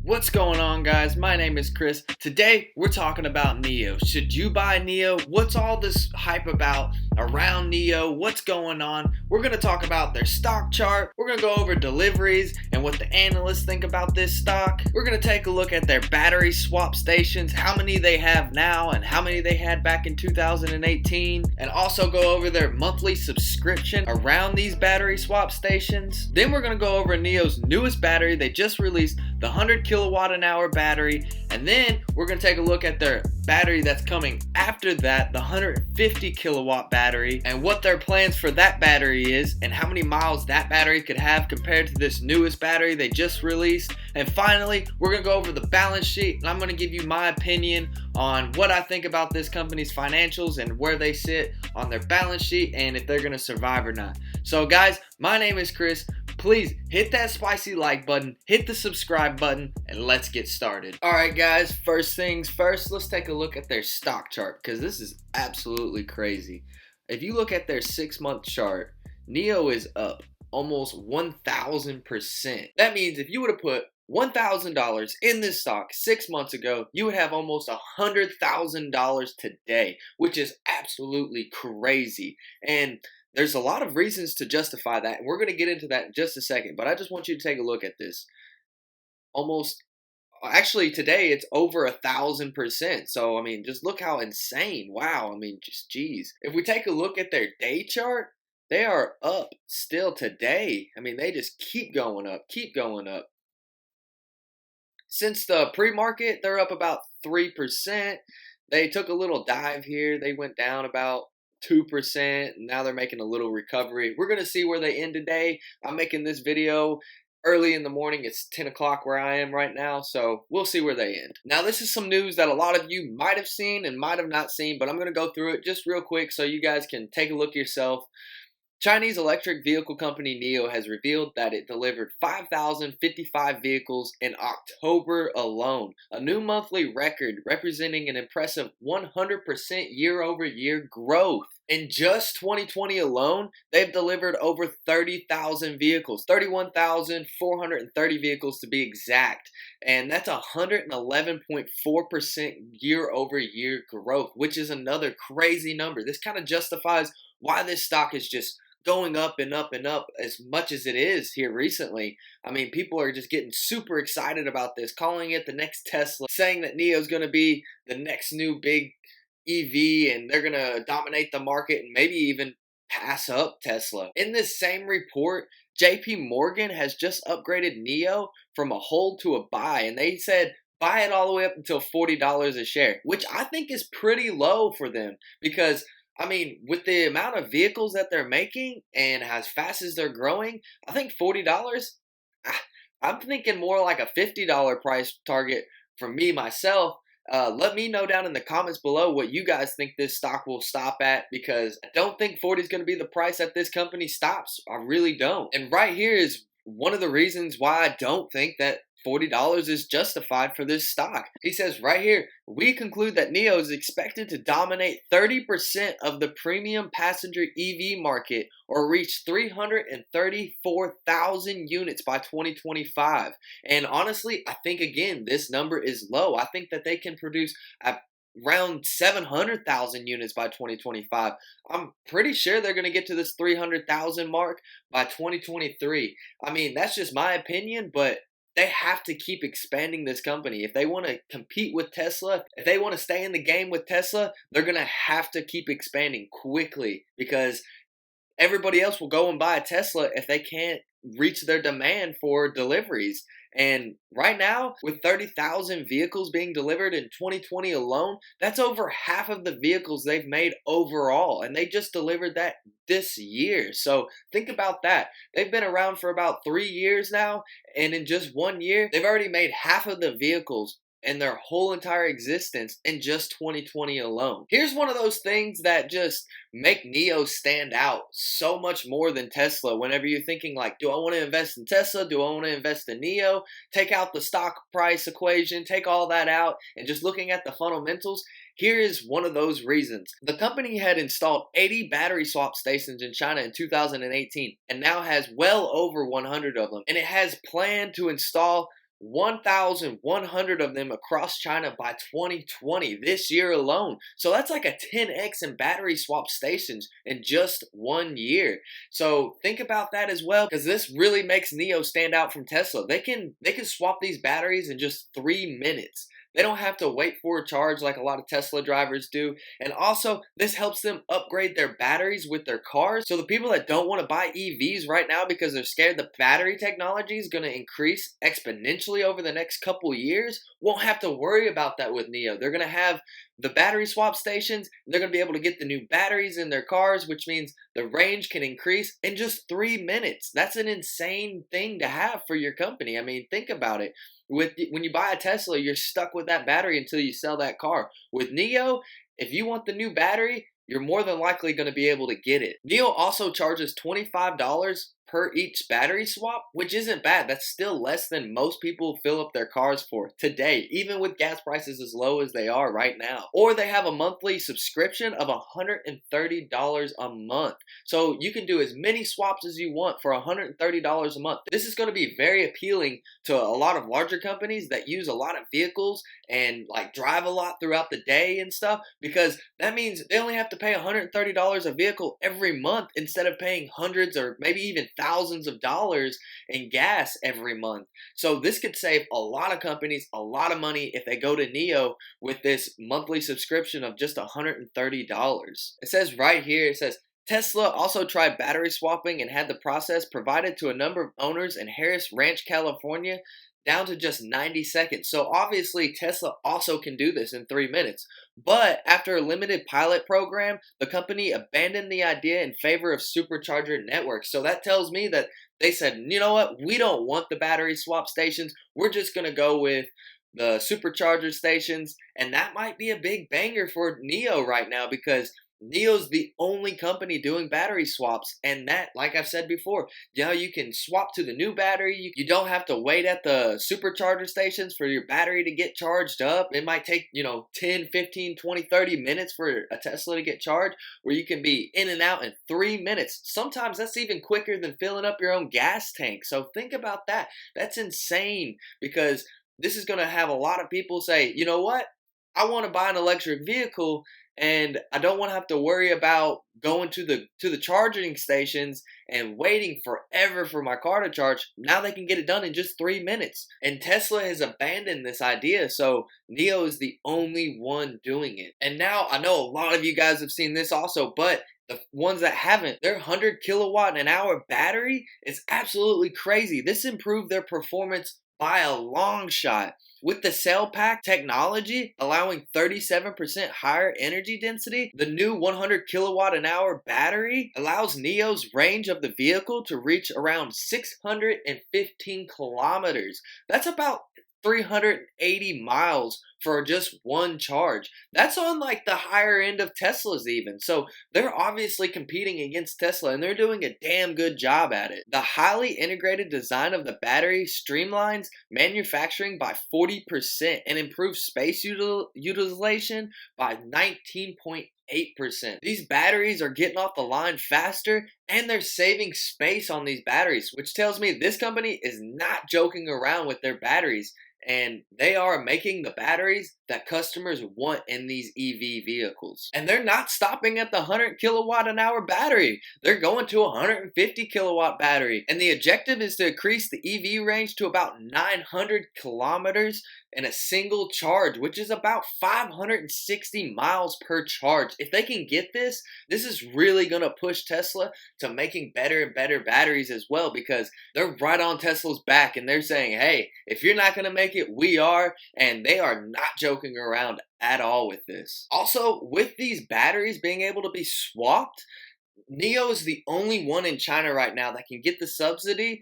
What's going on, guys? My name is Chris. Today we're talking about NIO. Should you buy NIO? What's all this hype about around NIO? What's going on? We're going to talk about their stock chart. We're going to go over deliveries and what the analysts think about this stock. We're going to take a look at their battery swap stations, how many they have now and how many they had back in 2018, and also go over their monthly subscription around these battery swap stations. Then we're going to go over NIO's newest battery. They just released the 100 kilowatt an hour battery, and then we're going to take a look at their battery that's coming after that, the 150 kilowatt battery, and what their plans for that battery is and how many miles that battery could have compared to this newest battery they just released. And finally, we're going to go over the balance sheet, and I'm going to give you my opinion on what I think about this company's financials and where they sit on their balance sheet and if they're going to survive or not. So guys, my name is Chris. Please hit that spicy like button, hit the subscribe button, and let's get started. Alright guys, first things first, let's take a look at their stock chart because this is absolutely crazy. If you look at their 6-month chart, NIO is up almost 1,000%. That means if you would have put $1,000 in this stock 6 months ago, you would have almost $100,000 today, which is absolutely crazy. And there's a lot of reasons to justify that, and we're going to get into that in just a second, but I just want you to take a look at this. Actually today it's over 1,000%, so I mean, just look how insane. Wow, I mean, just geez. If we take a look at their day chart, they are up still today. I mean, they just keep going up. Since the pre-market, they're up about 3%. They took a little dive here. They went down about 2%. Now they're making a little recovery. We're going to see where they end today. I'm making this video early in the morning. It's 10 o'clock where I am right now, so we'll see where they end. Now, this is some news that a lot of you might have seen and might have not seen, but I'm going to go through it just real quick so you guys can take a look yourself. Chinese electric vehicle company NIO has revealed that it delivered 5,055 vehicles in October alone, a new monthly record representing an impressive 100% year-over-year growth. In just 2020 alone, they've delivered over 30,000 vehicles, 31,430 vehicles to be exact, and that's 111.4% year-over-year growth, which is another crazy number. This kind of justifies why this stock is just going up and up and up as much as it is here recently. I mean, people are just getting super excited about this, calling it the next Tesla, saying that NIO is going to be the next new big EV and they're going to dominate the market and maybe even pass up Tesla. In this same report, JP Morgan has just upgraded NIO from a hold to a buy, and they said buy it all the way up until $40 a share, which I think is pretty low for them because I mean, with the amount of vehicles that they're making and as fast as they're growing, I think $40, I'm thinking more like a $50 price target for me, myself. Let me know down in the comments below what you guys think this stock will stop at, because I don't think 40 is going to be the price that this company stops. I really don't. And right here is one of the reasons why I don't think that $40 is justified for this stock. He says right here, we conclude that NIO is expected to dominate 30% of the premium passenger EV market or reach 334,000 units by 2025. And honestly, I think again, this number is low. I think that they can produce around 700,000 units by 2025. I'm pretty sure they're going to get to this 300,000 mark by 2023. I mean, that's just my opinion, but they have to keep expanding this company. If they want to compete with Tesla, if they want to stay in the game with Tesla, they're going to have to keep expanding quickly because everybody else will go and buy a Tesla if they can't reach their demand for deliveries. And right now, with 30,000 vehicles being delivered in 2020 alone, that's over half of the vehicles they've made overall. And they just delivered that this year. So think about that. They've been around for about 3 years now. And in just 1 year, they've already made half of the vehicles in their whole entire existence in just 2020 alone. Here's one of those things that just make NIO stand out so much more than Tesla. Whenever you're thinking like, do I want to invest in Tesla? Do I want to invest in NIO? Take out the stock price equation, take all that out, and just looking at the fundamentals, here is one of those reasons. The company had installed 80 battery swap stations in China in 2018 and now has well over 100 of them. And it has planned to install 1,100 of them across China by 2020, this year alone. So that's like a 10x in battery swap stations in just 1 year. So think about that as well, because this really makes NIO stand out from Tesla. They can swap these batteries in just 3 minutes. They don't have to wait for a charge like a lot of Tesla drivers do. And also, this helps them upgrade their batteries with their cars. So the people that don't want to buy EVs right now because they're scared the battery technology is going to increase exponentially over the next couple years won't have to worry about that with NIO. They're going to have the battery swap stations. They're going to be able to get the new batteries in their cars, which means the range can increase in just 3 minutes. That's an insane thing to have for your company. I mean, think about it. When you buy a Tesla, you're stuck with that battery until you sell that car. With NIO, if you want the new battery, you're more than likely going to be able to get it. NIO also charges $25 per each battery swap, which isn't bad. That's still less than most people fill up their cars for today, even with gas prices as low as they are right now. Or they have a monthly subscription of $130 a month. So you can do as many swaps as you want for $130 a month. This is going to be very appealing to a lot of larger companies that use a lot of vehicles and like drive a lot throughout the day and stuff, because that means they only have to pay $130 a vehicle every month instead of paying hundreds or maybe even thousands of dollars in gas every month. So this could save a lot of companies a lot of money if they go to NIO with this monthly subscription of just $130. It says right here, it says, Tesla also tried battery swapping and had the process provided to a number of owners in Harris Ranch, California, down to just 90 seconds. So obviously Tesla also can do this in 3 minutes. But after a limited pilot program, the company abandoned the idea in favor of supercharger networks. So that tells me that they said, you know what, we don't want the battery swap stations. We're just going to go with the supercharger stations. And that might be a big banger for NIO right now, because NIO's the only company doing battery swaps, and that, like I've said before, you can swap to the new battery. You don't have to wait at the supercharger stations for your battery to get charged up. It might take, 10, 15, 20, 30 minutes for a Tesla to get charged, where you can be in and out in 3 minutes. Sometimes that's even quicker than filling up your own gas tank. So think about that. That's insane, because this is going to have a lot of people say, you know what? I want to buy an electric vehicle, and I don't want to have to worry about going to the charging stations and waiting forever for my car to charge. Now they can get it done in just 3 minutes. And Tesla has abandoned this idea, so NIO is the only one doing it. And now I know a lot of you guys have seen this also, but the ones that haven't, their 100 kilowatt an hour battery is absolutely crazy. This improved their performance by a long shot. With the cell pack technology allowing 37% higher energy density, the new 100 kilowatt an hour battery allows NIO's range of the vehicle to reach around 615 kilometers. That's about 380 miles for just one charge. That's on like the higher end of Tesla's even. So they're obviously competing against Tesla, and they're doing a damn good job at it. The highly integrated design of the battery streamlines manufacturing by 40% and improves space utilization by 19.8%. These batteries are getting off the line faster, and they're saving space on these batteries, which tells me this company is not joking around with their batteries. And they are making the batteries that customers want in these EV vehicles. And they're not stopping at the 100 kilowatt an hour battery. They're going to a 150 kilowatt battery. And the objective is to increase the EV range to about 900 kilometers in a single charge, which is about 560 miles per charge. If they can get this, this is really going to push Tesla to making better and better batteries as well, because they're right on Tesla's back, and they're saying, hey, if you're not going to make it, we are. And they are not joking around at all with this. Also, with these batteries being able to be swapped, NIO is the only one in China right now that can get the subsidy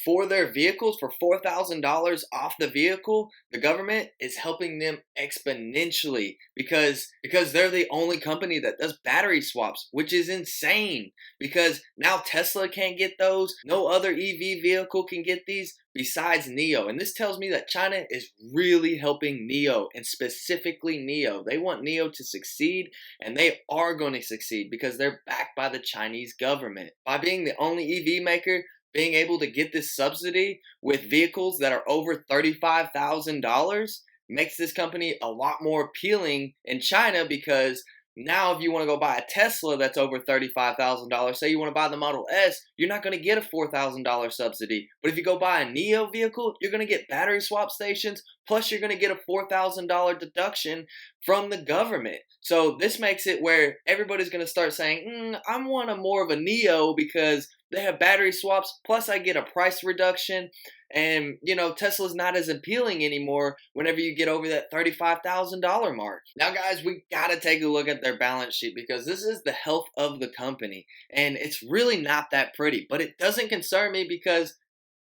for their vehicles for $4,000 off the vehicle. The government is helping them exponentially because they're the only company that does battery swaps, which is insane, because now Tesla can't get those. No other EV vehicle can get these besides NIO. And this tells me that China is really helping NIO, and specifically NIO. They want NIO to succeed, and they are going to succeed because they're backed by the Chinese government. By being the only EV maker, being able to get this subsidy with vehicles that are over $35,000 makes this company a lot more appealing in China, because now if you want to go buy a Tesla that's over $35,000, say you want to buy the Model S, you're not going to get a $4,000 subsidy. But if you go buy a NIO vehicle, you're going to get battery swap stations, plus you're going to get a $4,000 deduction from the government. So this makes it where everybody's going to start saying, I want a more of a NIO because they have battery swaps, plus I get a price reduction. And, Tesla's not as appealing anymore whenever you get over that $35,000 mark. Now, guys, we got to take a look at their balance sheet, because this is the health of the company. And it's really not that pretty, but it doesn't concern me because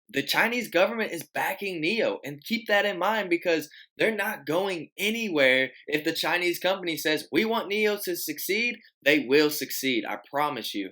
the Chinese government is backing NIO. And keep that in mind, because they're not going anywhere. If the Chinese company says, we want NIO to succeed, they will succeed. I promise you.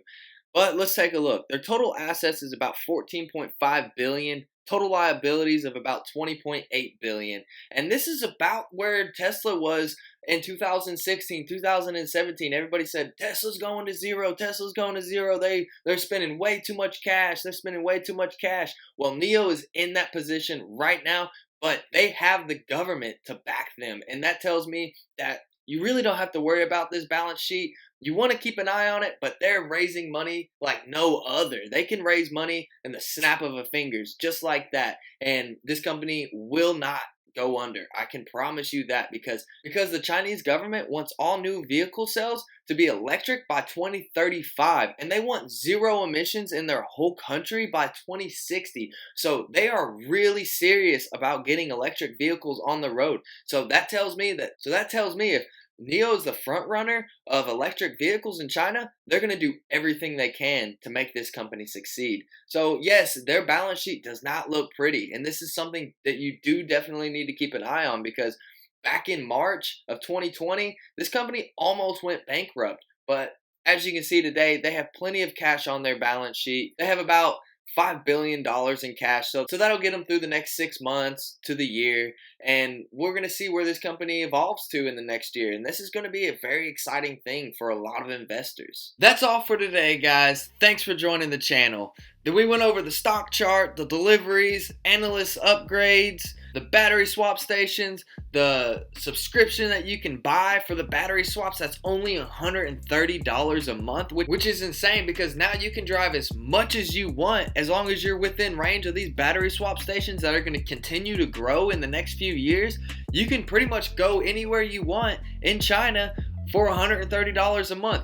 But let's take a look. Their total assets is about $14.5 billion. Total liabilities of about $20.8 billion. And this is about where Tesla was in 2016, 2017. Everybody said, Tesla's going to zero. Tesla's going to zero. They're spending way too much cash. They're spending way too much cash. Well, NIO is in that position right now, but they have the government to back them. And that tells me that you really don't have to worry about this balance sheet. You want to keep an eye on it, but they're raising money like no other. They can raise money in the snap of a fingers, just like that. And this company will not go under. I can promise you that, because the Chinese government wants all new vehicle sales to be electric by 2035, and they want zero emissions in their whole country by 2060. So they are really serious about getting electric vehicles on the road. So that tells me if NIO is the front runner of electric vehicles in China, they're going to do everything they can to make this company succeed. So yes, their balance sheet does not look pretty. And this is something that you do definitely need to keep an eye on, because back in March of 2020, this company almost went bankrupt. But as you can see today, they have plenty of cash on their balance sheet. They have about $5 billion in cash. So that'll get them through the next 6 months to the year. And we're going to see where this company evolves to in the next year. And this is going to be a very exciting thing for a lot of investors. That's all for today, guys. Thanks for joining the channel. We went over the stock chart, the deliveries, analyst upgrades, the battery swap stations, the subscription that you can buy for the battery swaps. That's only $130 a month, which is insane, because now you can drive as much as you want as long as you're within range of these battery swap stations that are going to continue to grow in the next few years. You can pretty much go anywhere you want in China for $130 a month.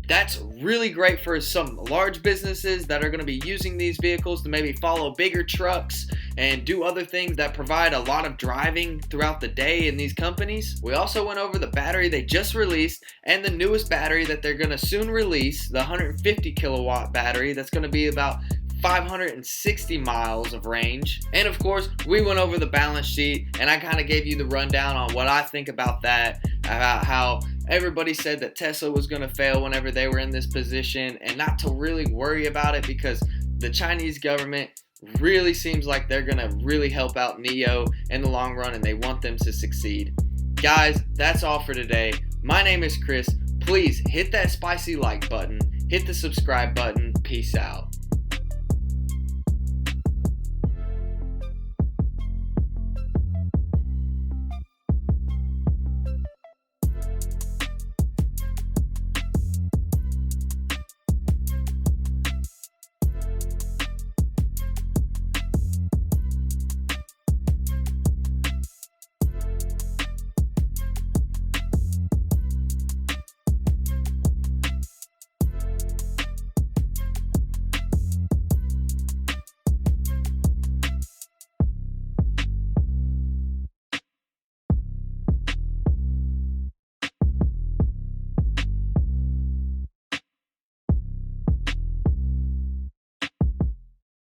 That's really great for some large businesses that are going to be using these vehicles to maybe follow bigger trucks and do other things that provide a lot of driving throughout the day in these companies. We also went over the battery they just released and the newest battery that they're going to soon release, the 150 kilowatt battery that's going to be about 560 miles of range. And of course, we went over the balance sheet, and I kind of gave you the rundown on what I think about that, about how everybody said that Tesla was going to fail whenever they were in this position, and not to really worry about it, because the Chinese government really seems like they're going to really help out NIO in the long run, and they want them to succeed. Guys, that's all for today. My name is Chris. Please hit that spicy like button, hit the subscribe button. Peace out.